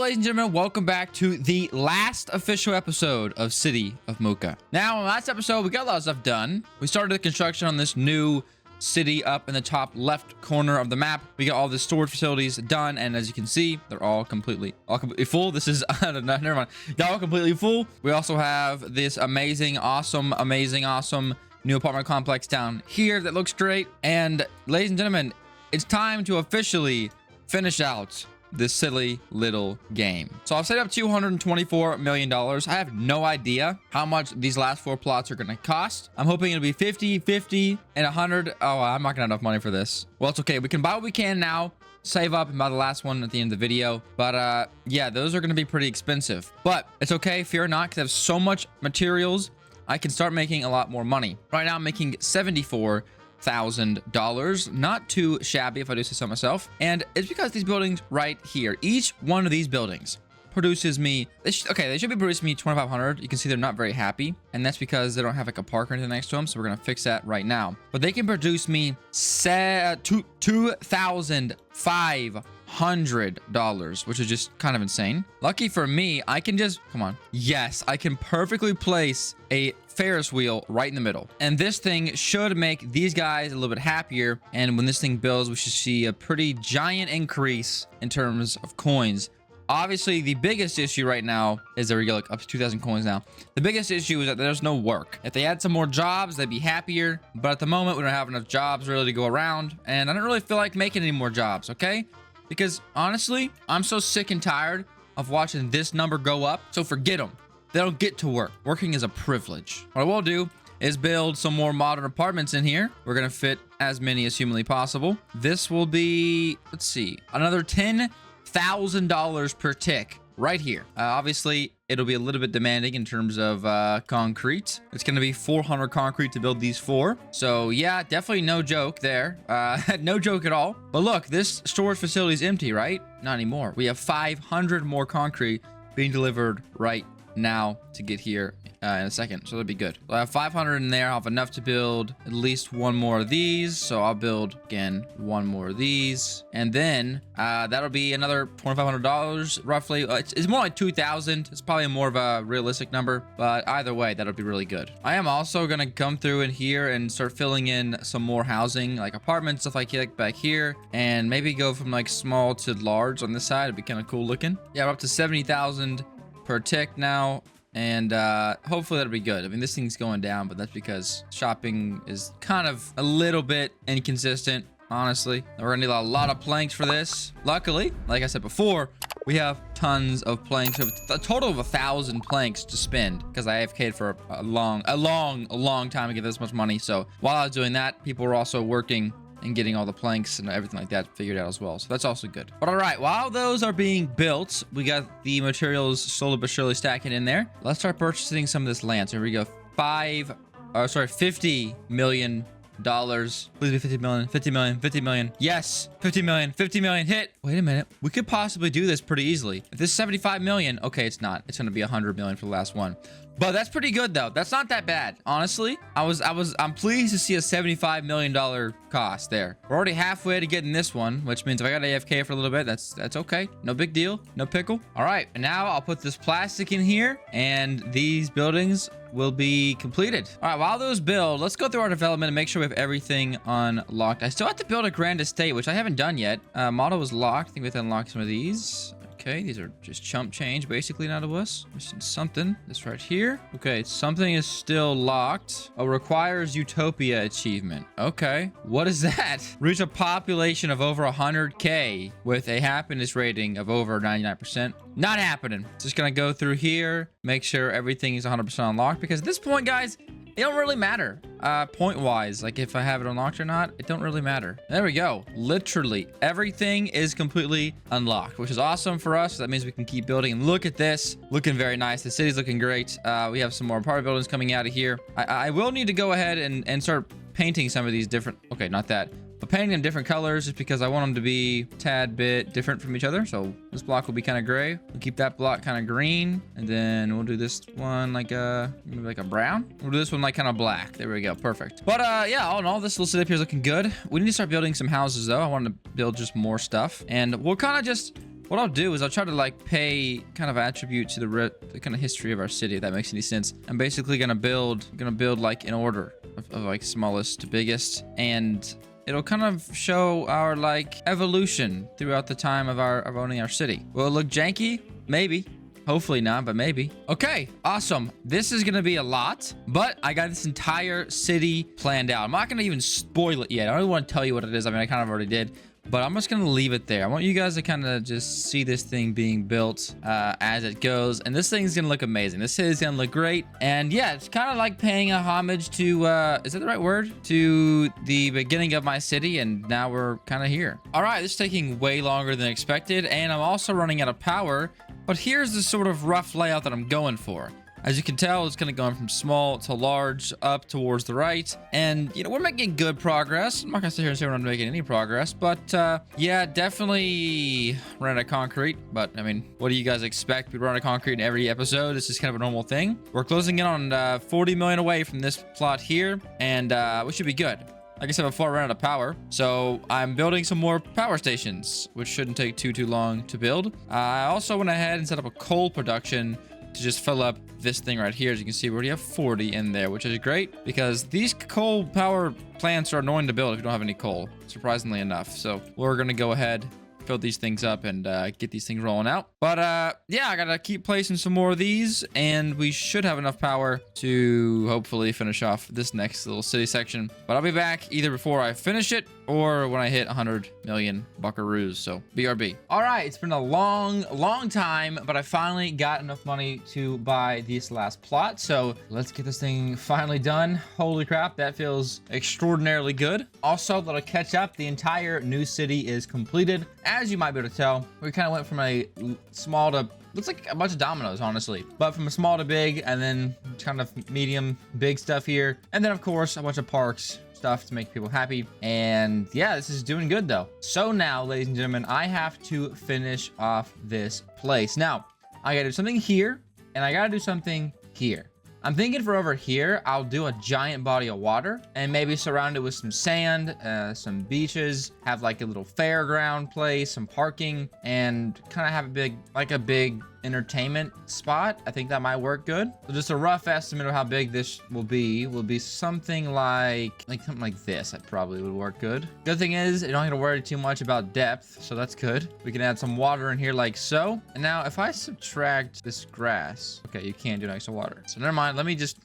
ladies and gentlemen, welcome back to the last official episode of City of Moocah. Now, in the last episode, we got a lot of stuff done. We started the construction on this new city up in the top left corner of the map. We got all the storage facilities done, and as you can see, they're all completely full. This is never mind. They're all completely full. We also have this amazing, awesome new apartment complex down here that looks great. And ladies and gentlemen, it's time to officially finish out this silly little game. So I've set up $224 million. I have no idea how much these last 4 plots are going to cost. I'm hoping it'll be 50, 50, and 100. Oh, I'm not gonna have enough money for this. Well, it's okay. We can buy what we can now, save up and buy the last one at the end of the video. But yeah, those are going to be pretty expensive. But it's okay. Fear not, because I have so much materials. I can start making a lot more money. Right now, I'm making $74,000. Not too shabby, if I do say so myself. And it's because these buildings right here, each one of these buildings produces me, they should be producing me 2,500. You can see they're not very happy, and that's because they don't have like a park or anything next to them, so we're gonna fix that right now. But they can produce me $2,500, which is just kind of insane. Lucky for me, I can just, come on. Yes, I can perfectly place a Ferris wheel right in the middle. And this thing should make these guys a little bit happier. And when this thing builds, we should see a pretty giant increase in terms of coins. Obviously, the biggest issue right now is there we go, like up to 2,000 coins now. The biggest issue is that there's no work. If they had some more jobs, they'd be happier. But at the moment, we don't have enough jobs really to go around. And I don't really feel like making any more jobs, okay? Because honestly, I'm so sick and tired of watching this number go up. So forget them. They don't get to work. Working is a privilege. What I will do is build some more modern apartments in here. We're going to fit as many as humanly possible. This will be, let's see, another $10,000 per tick right here. Obviously, it'll be a little bit demanding in terms of concrete. It's going to be 400 concrete to build these 4. So yeah, definitely no joke there. No joke at all. But look, this storage facility is empty, right? Not anymore. We have 500 more concrete being delivered right now to get here in a second, so that'll be good. I have 500 in there. I'll have enough to build at least one more of these, so I'll build again one more of these, and then that'll be another $2,500 roughly. It's more like 2,000. It's probably more of a realistic number, but either way, that'll be really good. I am also gonna come through in here and start filling in some more housing, like apartments, stuff like back here, and maybe go from like small to large on this side. It'd be kind of cool looking. Yeah, we're up to 70,000 per tick now, and hopefully that'll be good. I mean, this thing's going down, but that's because shopping is kind of a little bit inconsistent, honestly. We're gonna need a lot of planks for this. Luckily, like I said before, we have tons of planks. A total of 1,000 planks to spend, because I AFK'd for a long time to get this much money. So while I was doing that, people were also working and getting all the planks and everything like that figured out as well. So that's also good. But all right, while those are being built, we got the materials slowly but surely stacking in there. Let's start purchasing some of this land. So here we go. $50 million. Please be 50 million, 50 million, 50 million. Yes, 50 million, 50 million hit. Wait a minute. We could possibly do this pretty easily. If this is 75 million, okay, it's not. It's going to be 100 million for the last one. But that's pretty good though. That's not that bad. Honestly, I'm pleased to see a $75 million cost there. We're already halfway to getting this one, which means if I got AFK for a little bit, that's okay. No big deal. No pickle. All right. And now I'll put this plastic in here, and these buildings will be completed. All right, while those build, let's go through our development and make sure we have everything unlocked. I still have to build a grand estate, which I haven't done yet. Model was locked. I think we have to unlock some of these. Okay, these are just chump change basically now to us. Missing something. This right here. Okay, something is still locked. Oh, requires Utopia achievement. Okay, what is that? Reach a population of over 100K with a happiness rating of over 99%. Not happening. Just gonna go through here, make sure everything is 100% unlocked, because at this point, guys, it don't really matter point wise, like if I have it unlocked or not. It don't really matter. There we go. Literally everything is completely unlocked, which is awesome for us. That means we can keep building. And look at this, looking very nice. The city's looking great. We have some more apartment buildings coming out of here. I will need to go ahead and start painting some of these different, okay, not that, but painting them different colors, just because I want them to be a tad bit different from each other. So this block will be kind of gray. We'll keep that block kind of green, and then we'll do this one like maybe like a brown. We'll do this one like kind of black. There we go, perfect. But yeah, all in all, this little city up here is looking good. We need to start building some houses though. I want to build just more stuff, and we'll kind of just what I'll do is I'll try to like pay kind of attribute to the kind of history of our city, if that makes any sense. I'm basically gonna build like in order of like smallest to biggest, and it'll kind of show our like evolution throughout the time of owning our city. Will it look janky? Maybe. Hopefully not, but maybe. Okay, awesome. This is gonna be a lot, but I got this entire city planned out. I'm not gonna even spoil it yet. I don't even want to tell you what it is. I mean, I kind of already did, but I'm just gonna leave it there. I want you guys to kind of just see this thing being built as it goes, and this thing's gonna look amazing. This city's gonna look great, and yeah, it's kind of like paying a homage to, is that the right word? To the beginning of my city, and now we're kind of here. All right, this is taking way longer than expected, and I'm also running out of power, but here's the sort of rough layout that I'm going for. As you can tell, it's kind of going from small to large up towards the right. And, you know, we're making good progress. I'm not going to sit here and say we're not making any progress. But, yeah, definitely run out of concrete. But, I mean, what do you guys expect? We run out of concrete in every episode. This is kind of a normal thing. We're closing in on 40 million away from this plot here. And we should be good. Like I said before, I ran out of power, so I'm building some more power stations, which shouldn't take too long to build. I also went ahead and set up a coal production to just fill up this thing right here. As you can see, we already have 40 in there, which is great because these coal power plants are annoying to build if you don't have any coal, surprisingly enough. So we're going to go ahead, fill these things up, and get these things rolling out. But yeah, I gotta keep placing some more of these, and we should have enough power to hopefully finish off this next little city section. But I'll be back either before I finish it or when I hit 100 million buckaroos. So BRB. All right, it's been a long time, but I finally got enough money to buy this last plot. So let's get this thing finally done. Holy crap, that feels extraordinarily good. Also, little catch up, the entire new city is completed. As you might be able to tell, we kind of went from a small to, looks like a bunch of dominoes, honestly, but from a small to big, and then kind of medium big stuff here, and then of course a bunch of parks stuff to make people happy. And yeah, this is doing good though. So now, ladies and gentlemen, I have to finish off this place. Now I gotta do something here, and I gotta do something here. I'm thinking for over here, I'll do a giant body of water and maybe surround it with some sand, some beaches, have like a little fairground place, some parking, and kind of have a big entertainment spot. I think that might work good. So just a rough estimate of how big this will be something like something like this. That probably would work good. Good thing is, you don't have to worry too much about depth, so that's good. We can add some water in here like so. And now if I subtract this grass, okay, you can't do next to water. So never mind. Let me just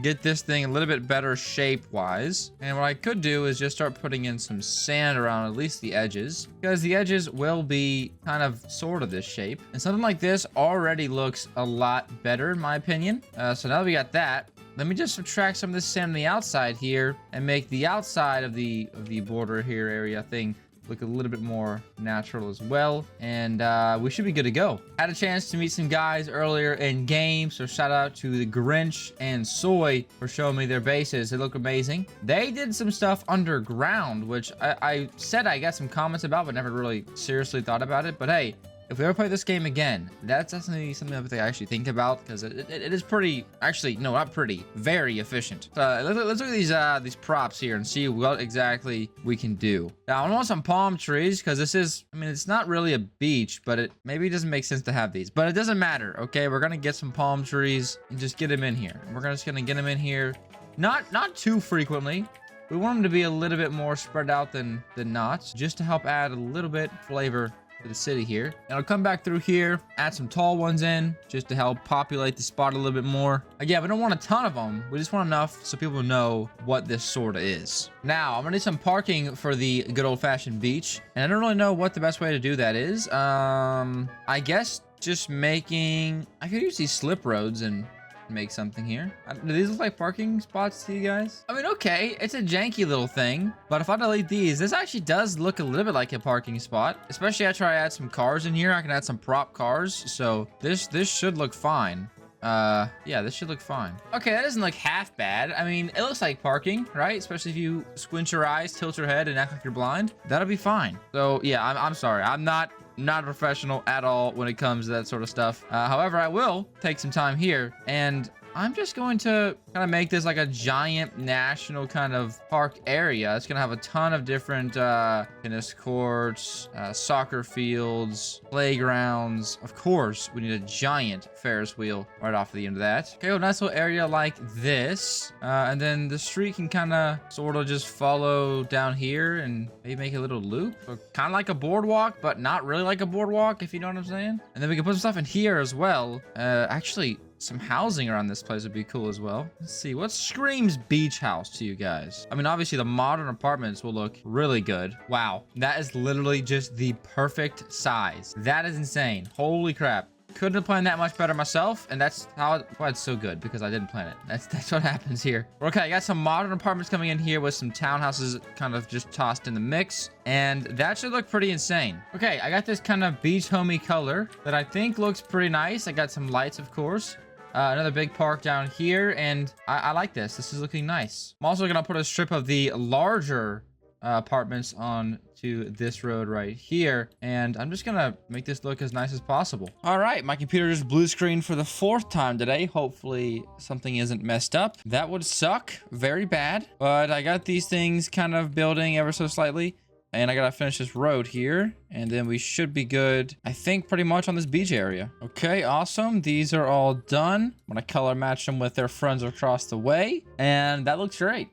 get this thing a little bit better shape-wise. And what I could do is just start putting in some sand around at least the edges, because the edges will be kind of sort of this shape. And something like this already looks a lot better in my opinion. So now that we got that, let me just subtract some of this sand on the outside here and make the outside of the border here area thing look a little bit more natural as well, and we should be good to go. Had a chance to meet some guys earlier in game, so shout out to the Grinch and Soy for showing me their bases. They look amazing. They did some stuff underground, which I said I got some comments about, but never really seriously thought about it. But hey, if we ever play this game again, that's definitely something that I actually think about, because it is pretty, actually, no, not pretty, very efficient. So let's look at these props here and see what exactly we can do. Now, I want some palm trees, because this is, I mean, it's not really a beach, but it maybe doesn't make sense to have these. But it doesn't matter, okay? We're going to get some palm trees and just get them in here. We're just going to get them in here, not too frequently. We want them to be a little bit more spread out than not, just to help add a little bit flavor to the city here. And I'll come back through here, add some tall ones in just to help populate the spot a little bit more. Again, we don't want a ton of them. We just want enough so people know what this sort of is. Now, I'm gonna need some parking for the good old-fashioned beach, and I don't really know what the best way to do that is. I guess just making, I could use these slip roads and make something here. Do these look like parking spots to you guys? I mean, okay, it's a janky little thing, but if I delete these, this actually does look a little bit like a parking spot, especially after I add some cars in here. I can add some prop cars, so this should look fine. Yeah, this should look fine. Okay, that doesn't look half bad. I mean, it looks like parking, right? Especially if you squint your eyes, tilt your head, and act like you're blind. That'll be fine. So yeah, I'm sorry. I'm not a professional at all when it comes to that sort of stuff. However, I will take some time here, and I'm just going to kind of make this like a giant national kind of park area. It's going to have a ton of different tennis courts, soccer fields, playgrounds. Of course, we need a giant Ferris wheel right off the end of that. Okay, well, nice little area like this. And then the street can kind of sort of just follow down here and maybe make a little loop. So kind of like a boardwalk, but not really like a boardwalk, if you know what I'm saying. And then we can put some stuff in here as well. Actually, some housing around this place would be cool as well. Let's see, what screams beach house to you guys? I mean, obviously the modern apartments will look really good. Wow, that is literally just the perfect size. That is insane. Holy crap. Couldn't have planned that much better myself, and that's why it's so good, because I didn't plan it. That's what happens here. Okay, I got some modern apartments coming in here with some townhouses kind of just tossed in the mix, and that should look pretty insane. Okay, I got this kind of beach homey color that I think looks pretty nice. I got some lights, of course. Another big park down here, and I like this. This is looking nice. I'm also gonna put a strip of the larger apartments on to this road right here, and I'm just gonna make this look as nice as possible. All right, my computer just blue screen for the 4th time today. Hopefully something isn't messed up. That would suck very bad, but I got these things kind of building ever so slightly. And I gotta finish this road here, and then we should be good, I think, pretty much on this beach area. Okay, awesome. These are all done. I'm gonna color match them with their friends across the way, and that looks great.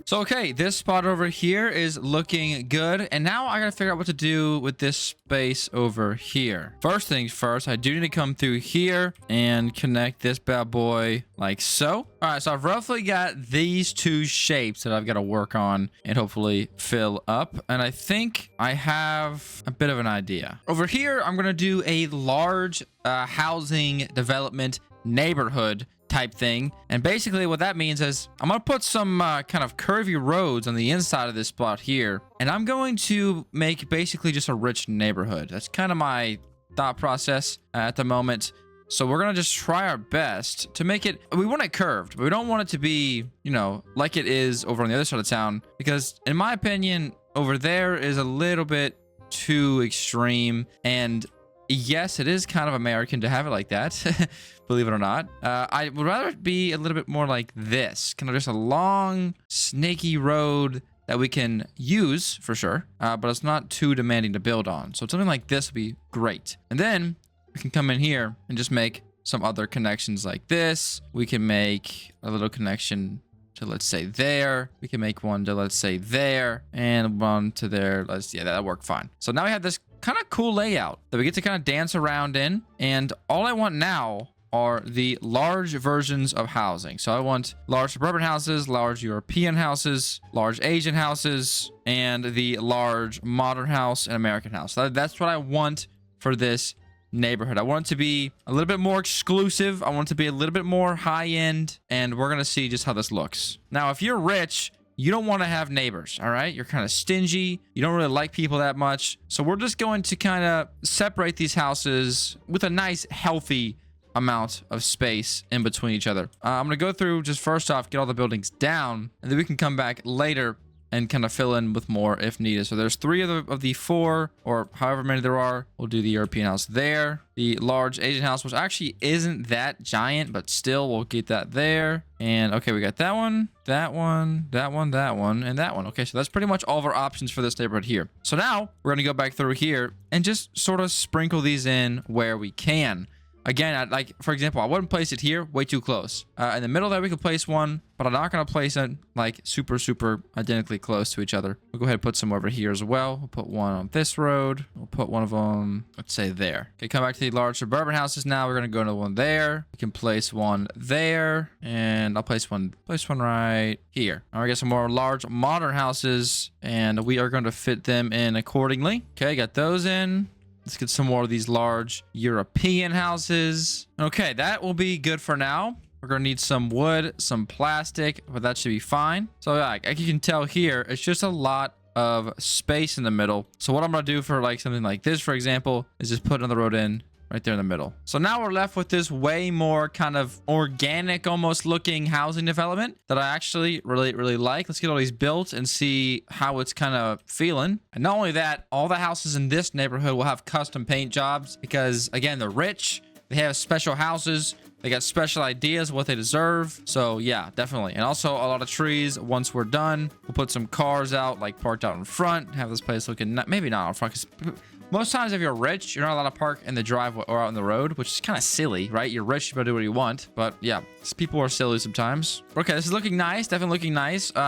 So, okay, this spot over here is looking good. And now I gotta figure out what to do with this space over here. First things first, I do need to come through here and connect this bad boy like so. All right, so I've roughly got these 2 shapes that I've got to work on and hopefully fill up. And I think I have a bit of an idea. Over here, I'm gonna do a large housing development neighborhood type thing, and basically what that means is I'm gonna put some kind of curvy roads on the inside of this spot here, and I'm going to make basically just a rich neighborhood. That's kind of my thought process at the moment. So we're gonna just try our best to make it, we want it curved, but we don't want it to be, you know, like it is over on the other side of town, because in my opinion over there is a little bit too extreme. And yes, it is kind of American to have it like that, believe it or not. I would rather it be a little bit more like this, kind of just a long, snaky road that we can use for sure, but it's not too demanding to build on. So something like this would be great. And then we can come in here and just make some other connections like this. We can make a little connection to, let's say, there. We can make one to, let's say, there, and one to there. Yeah, that'll work fine. So now we have this kind of cool layout that we get to kind of dance around in, and all I want now are the large versions of housing. So I want large suburban houses, large European houses, large Asian houses, and the large modern house and American house. That's what I want for this neighborhood. I want it to be a little bit more exclusive. I want it to be a little bit more high end, and we're gonna see just how this looks. Now, if you're rich, you don't want to have neighbors, all right? You're kind of stingy. You don't really like people that much. So we're just going to kind of separate these houses with a nice, healthy amount of space in between each other. I'm going to go through just first off, get all the buildings down, and then we can come back later and kind of fill in with more if needed. So there's 3 of the 4, or however many there are. We'll do the European house there. The large Asian house, which actually isn't that giant, but still we'll get that there. And okay, we got that one, that one, that one, that one, and that one. Okay, so that's pretty much all of our options for this neighborhood here. So now we're gonna go back through here and just sort of sprinkle these in where we can. Again, like, for example, I wouldn't place it here, way too close. In the middle there, we could place one, but I'm not going to place it, like, super identically close to each other. We'll go ahead and put some over here as well. We'll put one on this road. We'll put one of them, let's say, there. Okay, come back to the large suburban houses now. We're going to go to one there. We can place one there, and I'll place one right here. Now we got some more large modern houses, and we are going to fit them in accordingly. Okay, got those in. Let's get some more of these large European houses. Okay, that will be good for now. We're going to need some wood, some plastic, but that should be fine. So like you can tell here, it's just a lot of space in the middle. So what I'm going to do for like something like this, for example, is just put another road in right there in the middle. So now we're left with this way more kind of organic, almost looking housing development that I actually really like. Let's get all these built and see how it's kind of feeling. And not only that, all the houses in this neighborhood will have custom paint jobs because, again, they're rich. They have special houses They got special ideas of what they deserve. So yeah, definitely. And also a lot of trees. Once we're done, we'll put some cars out, like parked out in front, have this place looking, maybe not in front, because most times if you're rich, you're not allowed to park in the driveway or out on the road, which is kind of silly, right? You're rich, you better do what you want. But yeah, people are silly sometimes. Okay, this is looking nice. Definitely looking nice. What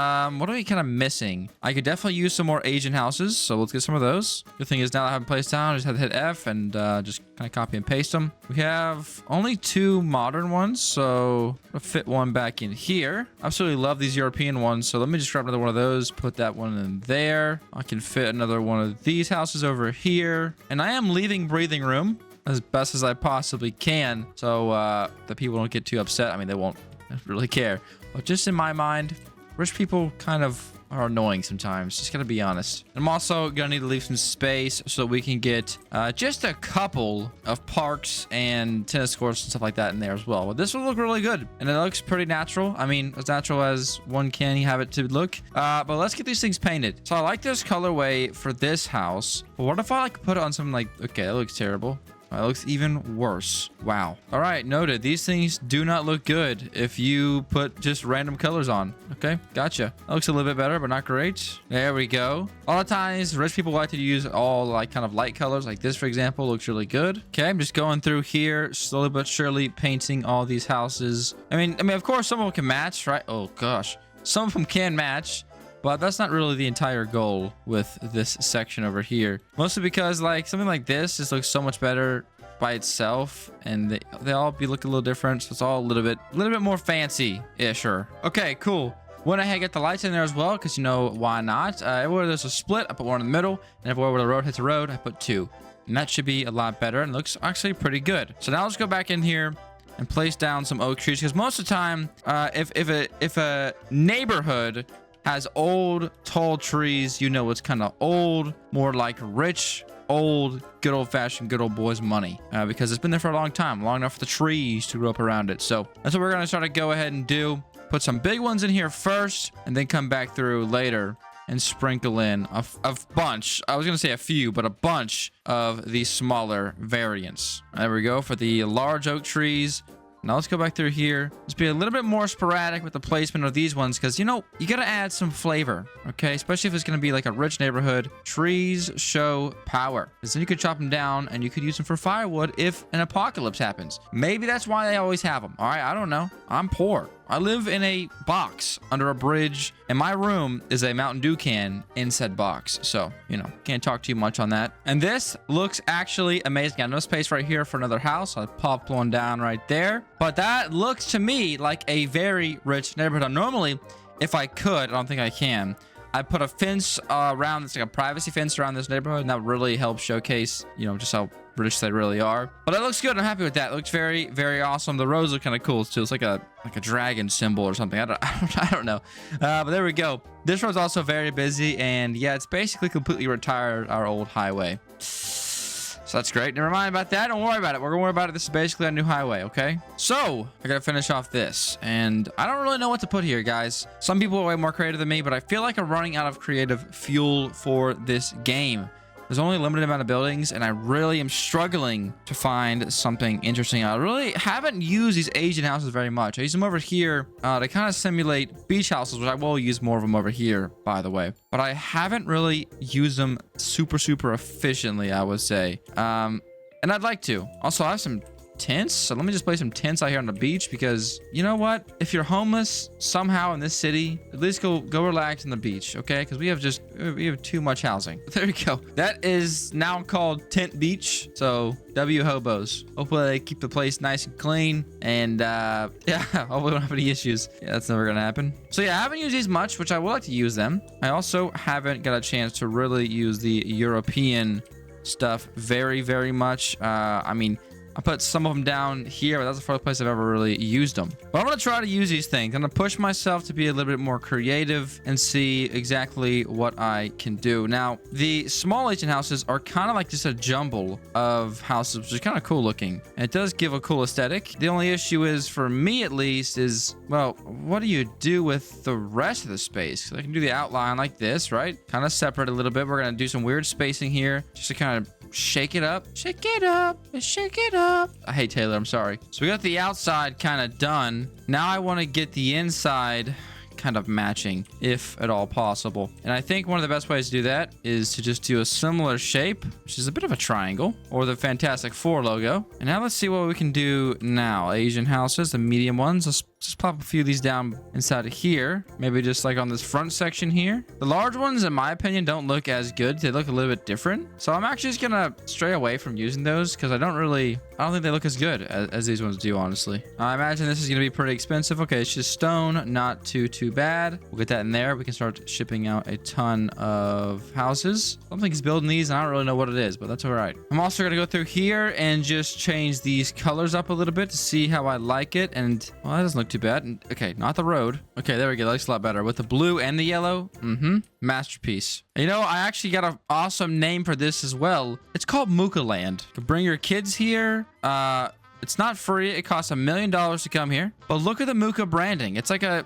are we kind of missing? I could definitely use some more Asian houses, so let's get some of those. Good thing is now that I have them placed down, I just have to hit F and just kind of copy and paste them. We have only 2 modern ones, so I'll fit one back in here. I absolutely love these European ones, so let me just grab another one of those, put that one in there. I can fit another one of these houses over here. And I am leaving breathing room as best as I possibly can, so the people don't get too upset. I mean, they won't really care. But just in my mind, rich people kind of are annoying sometimes. Just gotta be honest. I'm also gonna need to leave some space so we can get just a couple of parks and tennis courts and stuff like that in there as well. But this will look really good, and it looks pretty natural. I mean, as natural as one can have it to look. But let's get these things painted. So I like this colorway for this house. But what if I like put it on something like, okay, that looks terrible. It looks even worse. Wow. All right, noted. These things do not look good if you put just random colors on. Okay, gotcha. That looks a little bit better, but not great. There we go. A lot of times, rich people like to use all like kind of light colors. Like this, for example, looks really good. Okay, I'm just going through here, slowly but surely painting all these houses. I mean, of course, some of them can match, right? Oh gosh, some of them can match. But that's not really the entire goal with this section over here. Mostly because like something like this just looks so much better by itself, and they all look a little different. So it's all a little bit more fancy-isher. Okay, cool. Went ahead and get the lights in there as well, because you know why not? Everywhere there's a split, I put one in the middle, and everywhere where the road hits the road, I put 2. And that should be a lot better, and looks actually pretty good. So now let's go back in here and place down some oak trees, because most of the time, if a neighborhood has old, tall trees, you know it's kind of old, more like rich, old, good old-fashioned, good old boys money, because it's been there for a long time, long enough for the trees to grow up around it. So that's what we're going to start to go ahead and do. Put some big ones in here first, and then come back through later and sprinkle in a bunch. I was going to say a few, but a bunch of these smaller variants. There we go for the large oak trees. Now let's go back through here. Let's be a little bit more sporadic with the placement of these ones, because, you know, you got to add some flavor, okay? Especially if it's going to be like a rich neighborhood. Trees show power. Because then you could chop them down, and you could use them for firewood if an apocalypse happens. Maybe that's why they always have them. All right, I don't know. I'm poor. I live in a box under a bridge, and my room is a Mountain Dew can in said box. So, you know, can't talk too much on that. And this looks actually amazing. Got no space right here for another house. I popped one down right there. But that looks to me like a very rich neighborhood. Normally, if I could, I don't think I can, I'd put a fence around, it's like a privacy fence around this neighborhood, and that would really help showcase, you know, just how British they really are. But it looks good. I'm happy with that. It looks very, very awesome. The roads look kind of cool too. It's like a dragon symbol or something. I don't know. But there we go. This road's also very busy, and yeah, it's basically completely retired our old highway. So that's great. Never mind about that. Don't worry about it. We're gonna worry about it. This is basically a new highway, okay? So I gotta finish off this, and I don't really know what to put here, guys. Some people are way more creative than me, but I feel like I'm running out of creative fuel for this game. There's only a limited amount of buildings, and I really am struggling to find something interesting. I really haven't used these Asian houses very much. I use them over here to kind of simulate beach houses, which I will use more of them over here, by the way. But I haven't really used them super efficiently, I would say. And I'd like to. Also, I have some tents, so let me just place some tents out here on the beach, because you know what, if you're homeless somehow in this city, at least go relax on the beach, okay? Because we have too much housing. But there we go. That is now called Tent Beach. So W hobos, hopefully they keep the place nice and clean, and yeah, hopefully we don't have any issues. Yeah, that's never gonna happen. So yeah, I haven't used these much, which I would like to use them. I also haven't got a chance to really use the European stuff very much. I mean, I put some of them down here, but that's the first place I've ever really used them. But I'm going to try to use these things. I'm going to push myself to be a little bit more creative and see exactly what I can do. Now, the small Asian houses are kind of like just a jumble of houses, which is kind of cool looking. And it does give a cool aesthetic. The only issue is, for me at least, is, well, what do you do with the rest of the space? I can do the outline like this, right? Kind of separate a little bit. We're going to do some weird spacing here just to kind of shake it up. Shake it up. Shake it up. I hate Taylor. I'm sorry. So we got the outside kind of done. Now I want to get the inside kind of matching, if at all possible. And I think one of the best ways to do that is to just do a similar shape, which is a bit of a triangle, or the Fantastic Four logo. And now let's see what we can do now. Asian houses, the medium ones. Let's just plop a few of these down inside of here. Maybe just like on this front section here. The large ones, in my opinion, don't look as good. They look a little bit different. So I'm actually just gonna stray away from using those because I don't think they look as good as these ones do, honestly. I imagine this is gonna be pretty expensive. Okay, it's just stone, not too bad. We'll get that in there. We can start shipping out a ton of houses. Something's building these, and I don't really know what it is, but that's all right. I'm also gonna go through here and just change these colors up a little bit to see how I like it. And well, that doesn't look too bad. Okay, not the road. Okay, there we go. That looks a lot better with the blue and the yellow. Masterpiece. You know, I actually got an awesome name for this as well. It's called Moocah Land. You can bring your kids here. It's not free. It costs $1 million to come here. But look at the Moocah branding. It's like a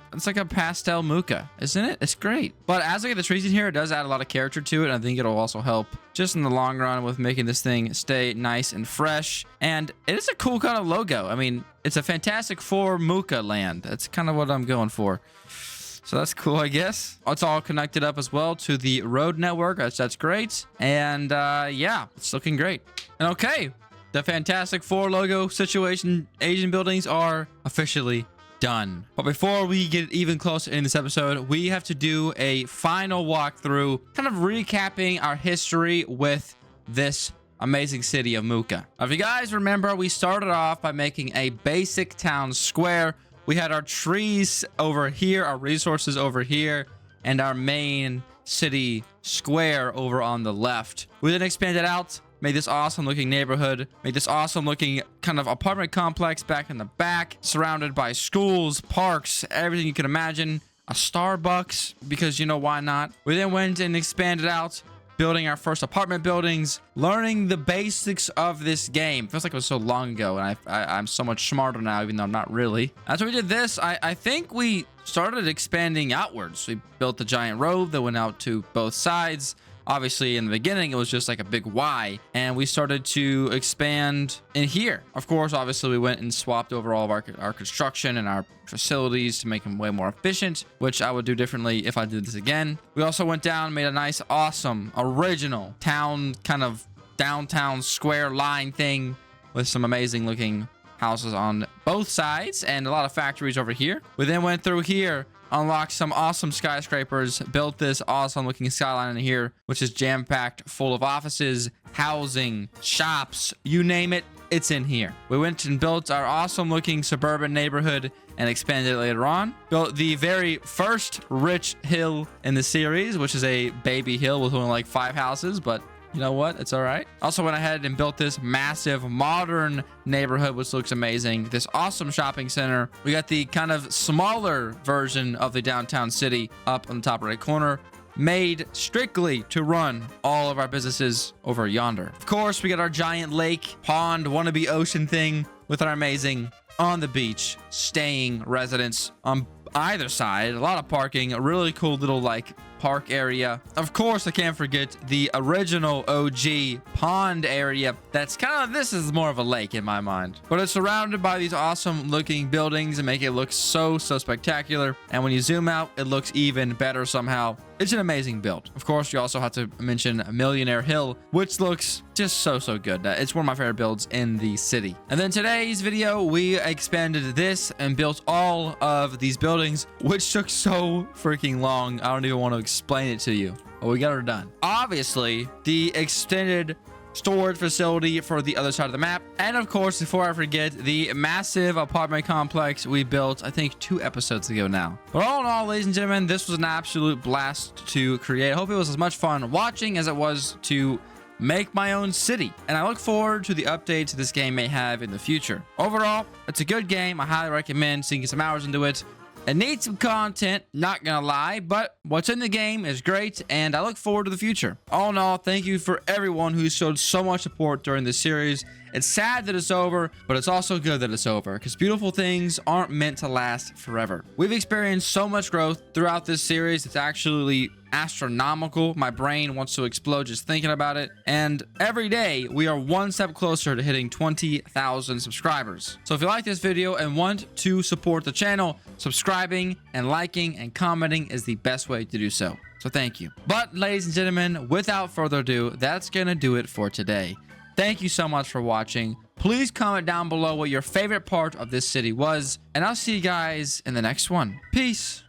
pastel Moocah, isn't it? It's great. But as I get the trees in here, it does add a lot of character to it. And I think it'll also help just in the long run with making this thing stay nice and fresh. And it is a cool kind of logo. I mean, it's a Fantastic Four Moocah Land. That's kind of what I'm going for. So that's cool, I guess. It's all connected up as well to the road network. That's great. And yeah, it's looking great. And okay. The Fantastic Four logo situation, Asian buildings are officially done. But before we get even closer in this episode, we have to do a final walkthrough, kind of recapping our history with this amazing city of Moocah. Now, if you guys remember, we started off by making a basic town square. We had our trees over here, our resources over here, and our main city square over on the left. We then expanded out, made this awesome looking neighborhood, made this awesome looking kind of apartment complex back in the back, surrounded by schools, parks, everything you can imagine, a Starbucks, because you know, why not? We then went and expanded out, building our first apartment buildings, learning the basics of this game. It feels like it was so long ago, and I'm so much smarter now, even though I'm not really. After we did this, I think we started expanding outwards. We built the giant road that went out to both sides. Obviously, in the beginning, it was just like a big Y, and we started to expand in here. Of course, obviously, we went and swapped over all of our construction and our facilities to make them way more efficient, which I would do differently if I did this again. We also went down, made a nice, awesome, original town, kind of downtown square line thing with some amazing looking houses on both sides and a lot of factories over here. We then went through here, unlocked some awesome skyscrapers, built this awesome looking skyline in here, which is jam-packed full of offices, housing, shops, you name it, it's in here. We went and built our awesome looking suburban neighborhood and expanded it later on. Built the very first rich hill in the series, which is a baby hill with only like 5 houses, but you know what? It's all right. Also went ahead and built this massive modern neighborhood, which looks amazing. This awesome shopping center. We got the kind of smaller version of the downtown city up on the top right corner, made strictly to run all of our businesses over yonder. Of course, we got our giant lake, pond, wannabe ocean thing with our amazing on the beach staying residents on either side. A lot of parking, a really cool little like park area. Of course, I can't forget the original OG pond area. That's kind of, this is more of a lake in my mind, but it's surrounded by these awesome looking buildings and make it look so spectacular. And when you zoom out, it looks even better somehow. It's an amazing build. Of course, you also have to mention Millionaire Hill, which looks just so good. It's one of my favorite builds in the city. And then today's video, we expanded this and built all of these buildings, which took so freaking long. I don't even want to explain it to you, but we got her done. Obviously, the extended storage facility for the other side of the map, and of course, before I forget, the massive apartment complex we built, I think 2 episodes ago now. But all in all, ladies and gentlemen, this was an absolute blast to create. I hope it was as much fun watching as it was to make my own city, and I look forward to the updates this game may have in the future. Overall, it's a good game. I highly recommend sinking some hours into it. It needs some content, not gonna lie, but what's in the game is great, and I look forward to the future. All in all, thank you for everyone who showed so much support during this series, It's sad that it's over, but it's also good that it's over, because beautiful things aren't meant to last forever. We've experienced so much growth throughout this series. It's actually astronomical. My brain wants to explode just thinking about it. And every day we are one step closer to hitting 20,000 subscribers. So if you like this video and want to support the channel, subscribing and liking and commenting is the best way to do so. So thank you. But ladies and gentlemen, without further ado, that's gonna do it for today. Thank you so much for watching. Please comment down below what your favorite part of this city was, and I'll see you guys in the next one. Peace.